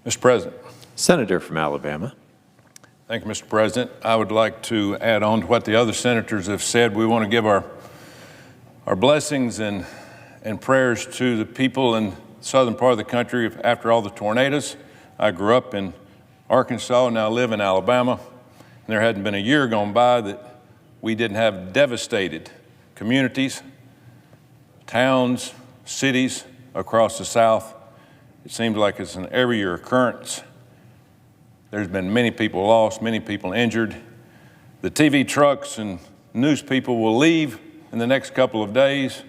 Mr. President. Senator from Alabama. Thank you, Mr. President. I would like to add on to what the other senators have said. We want to give our blessings and prayers to the people in the southern part of the country after all the tornadoes. I grew up in Arkansas, now live in Alabama, and there hadn't been a year gone by that we didn't have devastated communities, towns, cities across the South. It seems like it's an every year occurrence. There's been many people lost, many people injured. The TV trucks and news people will leave in the next couple of days,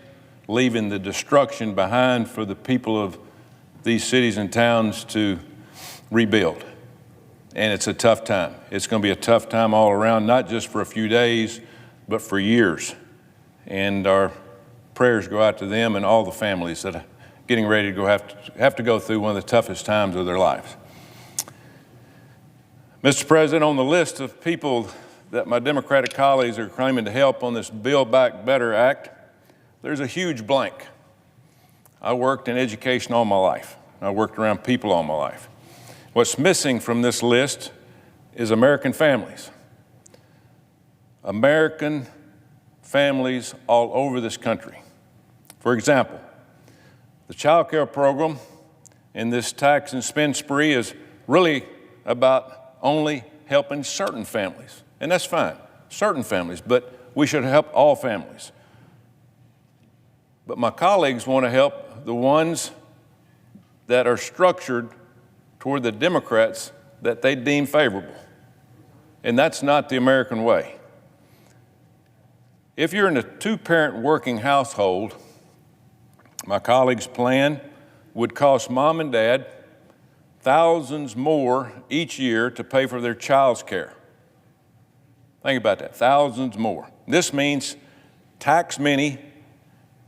leaving the destruction behind for the people of these cities and towns to rebuild. And it's a tough time. It's going to be a tough time all around, not just for a few days, but for years. And our prayers go out to them and all the families that are getting ready to have to go through one of the toughest times of their lives. Mr. President, on the list of people that my Democratic colleagues are claiming to help on this Build Back Better Act, there's a huge blank. I worked in education all my life. I worked around people all my life. What's missing from this list is American families. American families all over this country. For example, the child care program in this tax and spend spree is really about only helping certain families, and that's fine, certain families, but we should help all families. But my colleagues want to help the ones that are structured toward the Democrats that they deem favorable, and that's not the American way. If you're in a two-parent working household, my colleagues' plan would cost mom and dad thousands more each year to pay for their child's care. Think about that, thousands more. This means tax many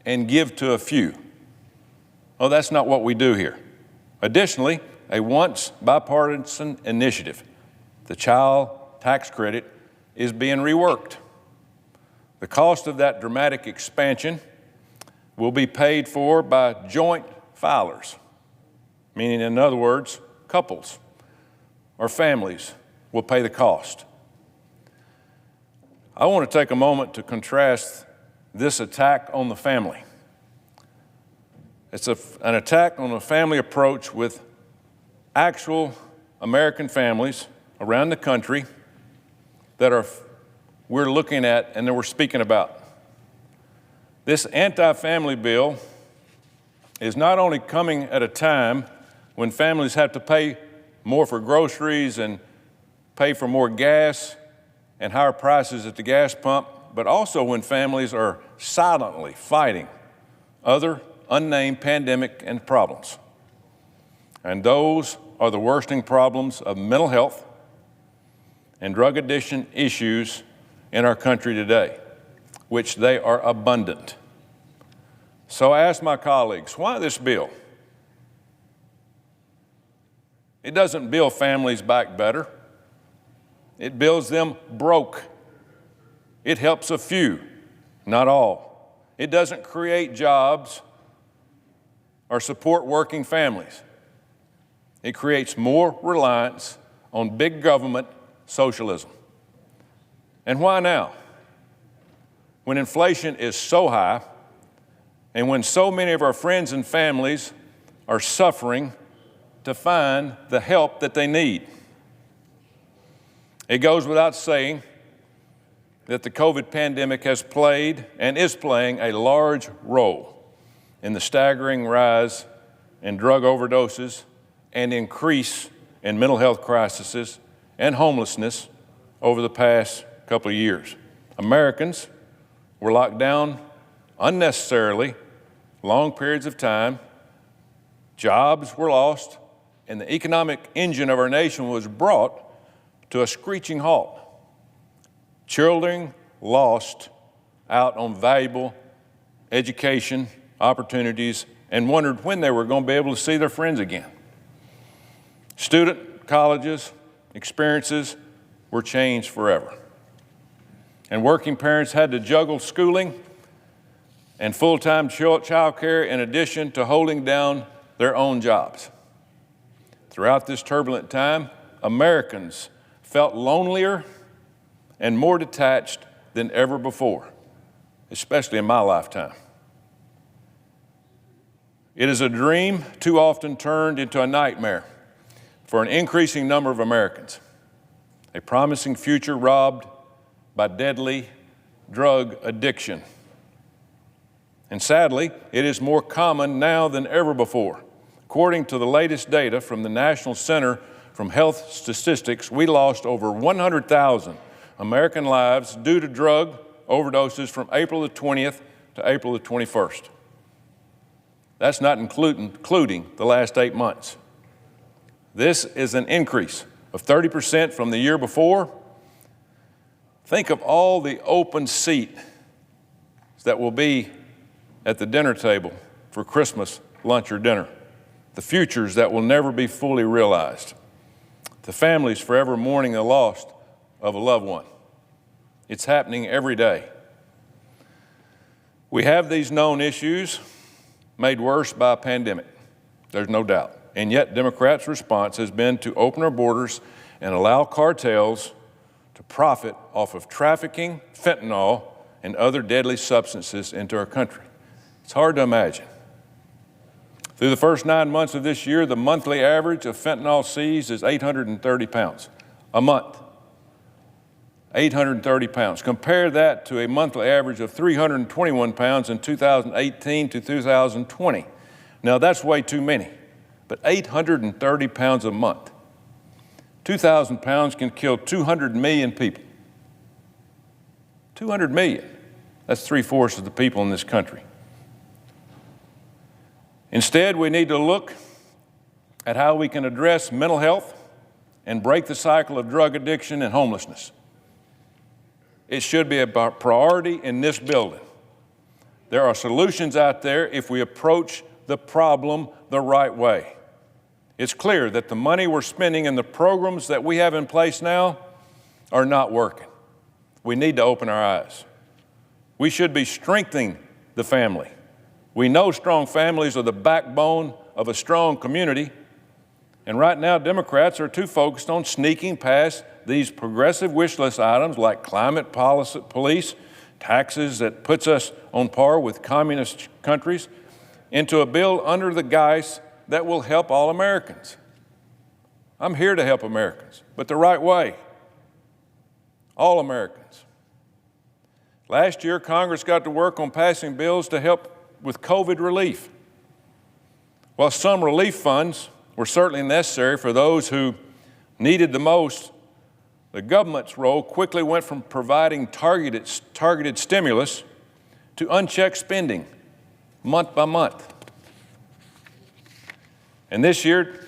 and give to a few. Oh, that's not what we do here. Additionally, a once bipartisan initiative, the child tax credit, is being reworked. The cost of that dramatic expansion will be paid for by joint filers, meaning, in other words, couples or families will pay the cost. I want to take a moment to contrast this attack on the family. It's an attack on the family approach with actual American families around the country that we're looking at and that we're speaking about. This anti-family bill is not only coming at a time when families have to pay more for groceries and pay for more gas and higher prices at the gas pump, but also when families are silently fighting other unnamed pandemic and problems. And those are the worsening problems of mental health and drug addiction issues in our country today, which they are abundant. So I ask my colleagues, why this bill? It doesn't build families back better. It builds them broke. It helps a few, not all. It doesn't create jobs or support working families. It creates more reliance on big government socialism. And why now? When inflation is so high and when so many of our friends and families are suffering to find the help that they need. It goes without saying that the COVID pandemic has played and is playing a large role in the staggering rise in drug overdoses and increase in mental health crises and homelessness over the past couple of years. Americans were locked down unnecessarily, long periods of time, jobs were lost, and the economic engine of our nation was brought to a screeching halt. Children lost out on valuable education opportunities and wondered when they were going to be able to see their friends again. Student colleges, experiences were changed forever. And working parents had to juggle schooling and full-time child care in addition to holding down their own jobs. Throughout this turbulent time, Americans felt lonelier and more detached than ever before, especially in my lifetime. It is a dream too often turned into a nightmare for an increasing number of Americans, a promising future robbed by deadly drug addiction. And sadly, it is more common now than ever before. According to the latest data from the National Center for Health Statistics, we lost over 100,000 American lives due to drug overdoses from April the 20th to April the 21st. That's not including the last 8 months. This is an increase of 30% from the year before. Think of all the open seats that will be at the dinner table for Christmas, lunch, or dinner. The futures that will never be fully realized. The families forever mourning the loss of a loved one. It's happening every day. We have these known issues made worse by a pandemic. There's no doubt. And yet Democrats' response has been to open our borders and allow cartels to profit off of trafficking fentanyl and other deadly substances into our country. It's hard to imagine. Through the first 9 months of this year, the monthly average of fentanyl seized is 830 pounds a month. 830 pounds. Compare that to a monthly average of 321 pounds in 2018 to 2020. Now that's way too many, but 830 pounds a month. 2,000 pounds can kill 200 million people. 200 million. That's 3/4 of the people in this country. Instead, we need to look at how we can address mental health and break the cycle of drug addiction and homelessness. It should be a priority in this building. There are solutions out there if we approach the problem the right way. It's clear that the money we're spending and the programs that we have in place now are not working. We need to open our eyes. We should be strengthening the family. We know strong families are the backbone of a strong community, and right now Democrats are too focused on sneaking past these progressive wish list items like climate police, taxes that puts us on par with communist countries, into a bill under the guise that will help all Americans. I'm here to help Americans, but the right way. All Americans. Last year, Congress got to work on passing bills to help with COVID relief. While some relief funds were certainly necessary for those who needed the most, the government's role quickly went from providing targeted stimulus to unchecked spending month by month. And this year,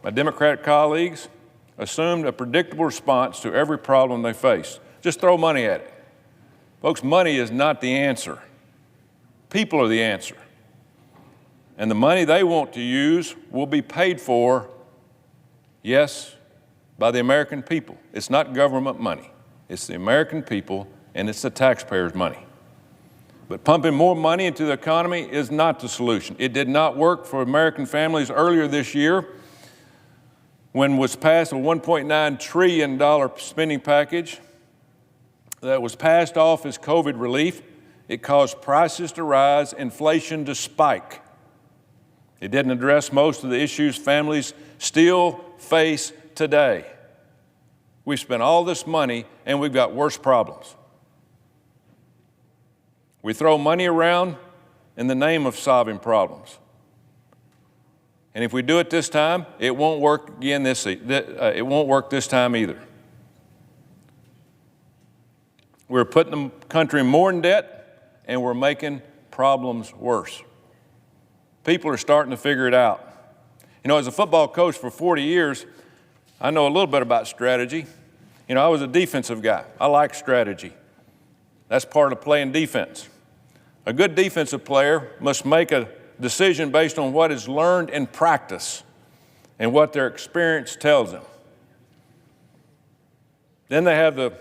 my Democratic colleagues assumed a predictable response to every problem they faced. Just throw money at it. Folks, money is not the answer. People are the answer. And the money they want to use will be paid for, yes, by the American people. It's not government money. It's the American people, and it's the taxpayers' money. But pumping more money into the economy is not the solution. It did not work for American families earlier this year when was passed a $1.9 trillion spending package that was passed off as COVID relief. It caused prices to rise, inflation to spike. It didn't address most of the issues families still face today. We've spent all this money and we've got worse problems. We throw money around in the name of solving problems. And if we do it this time, it won't work again it won't work this time either. We're putting the country more in debt, and we're making problems worse. People are starting to figure it out. You know, as a football coach for 40 years, I know a little bit about strategy. You know, I was a defensive guy. I like strategy. That's part of playing defense. A good defensive player must make a decision based on what is learned in practice and what their experience tells them. Then they have the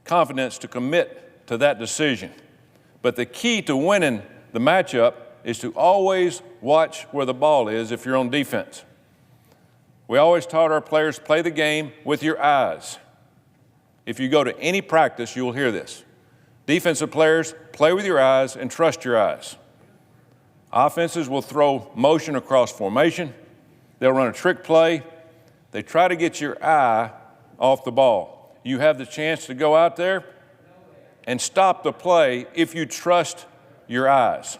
confidence to commit to that decision. But the key to winning the matchup is to always watch where the ball is if you're on defense. We always taught our players, play the game with your eyes. If you go to any practice, you will hear this. Defensive players, play with your eyes and trust your eyes. Offenses will throw motion across formation. They'll run a trick play. They try to get your eye off the ball. You have the chance to go out there and stop the play if you trust your eyes.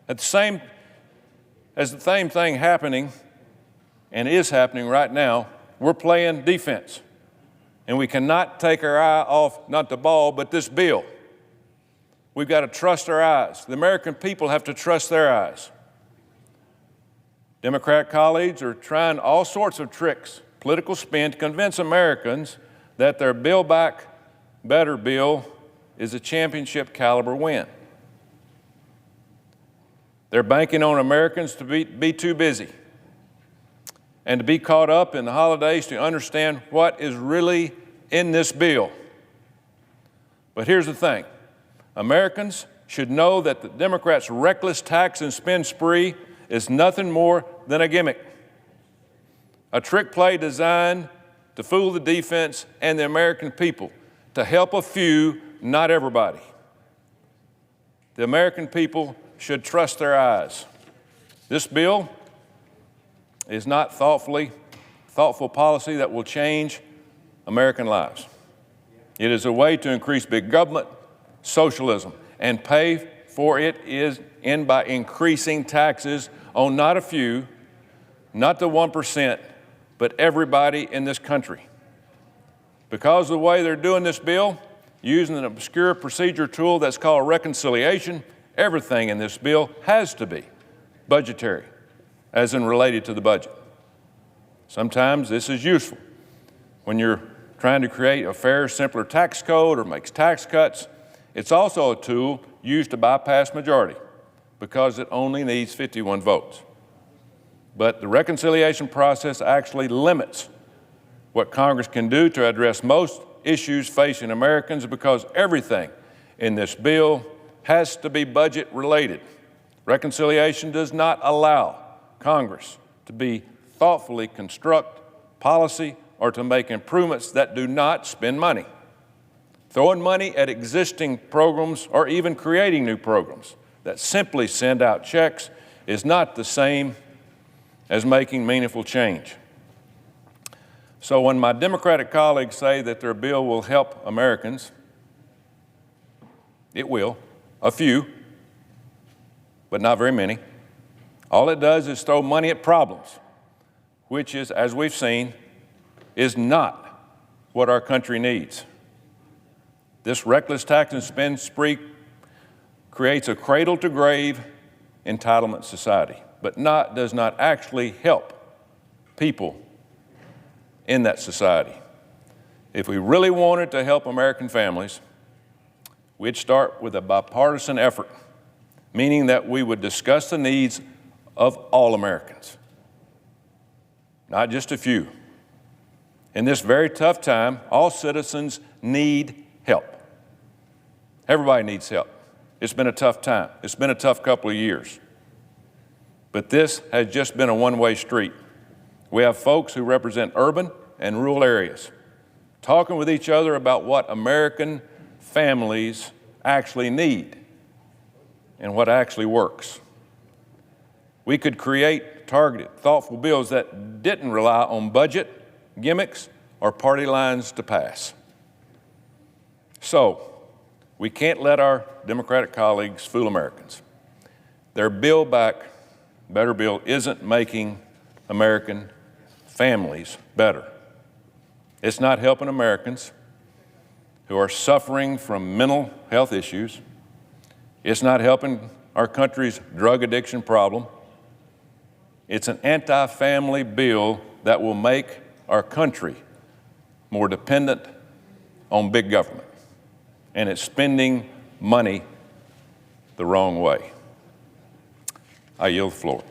At the same thing happening and is happening right now, we're playing defense. And we cannot take our eye off, not the ball, but this bill. We've got to trust our eyes. The American people have to trust their eyes. Democrat colleagues are trying all sorts of tricks, political spin, to convince Americans that their Build Back Better bill is a championship caliber win. They're banking on Americans to be too busy and to be caught up in the holidays to understand what is really in this bill. But here's the thing. Americans should know that the Democrats' reckless tax and spend spree is nothing more than a gimmick, a trick play designed to fool the defense and the American people, to help a few, not everybody. The American people should trust their eyes. This bill is not thoughtful policy that will change American lives. It is a way to increase big government, socialism, and pay for it by increasing taxes on not a few, not the 1%, but everybody in this country. Because of the way they're doing this bill, using an obscure procedure tool that's called reconciliation, everything in this bill has to be budgetary, as in related to the budget. Sometimes this is useful when you're trying to create a fair, simpler tax code or makes tax cuts. It's also a tool used to bypass majority because it only needs 51 votes. But the reconciliation process actually limits what Congress can do to address most issues facing Americans because everything in this bill has to be budget related. Reconciliation does not allow Congress to be thoughtfully construct policy or to make improvements that do not spend money. Throwing money at existing programs or even creating new programs that simply send out checks is not the same as making meaningful change. So when my Democratic colleagues say that their bill will help Americans, it will, a few, but not very many. All it does is throw money at problems, which is, as we've seen, is not what our country needs. This reckless tax and spend spree creates a cradle-to-grave entitlement society, but does not actually help people in that society. If we really wanted to help American families, we'd start with a bipartisan effort, meaning that we would discuss the needs of all Americans, not just a few. In this very tough time, all citizens need help. Everybody needs help. It's been a tough time. It's been a tough couple of years. But this has just been a one-way street. We have folks who represent urban and rural areas talking with each other about what American families actually need and what actually works. We could create targeted, thoughtful bills that didn't rely on budget, gimmicks, or party lines to pass. So, we can't let our Democratic colleagues fool Americans. Their Build Back Better bill isn't making American families better. It's not helping Americans who are suffering from mental health issues. It's not helping our country's drug addiction problem. It's an anti-family bill that will make our country more dependent on big government. And it's spending money the wrong way. I yield the floor.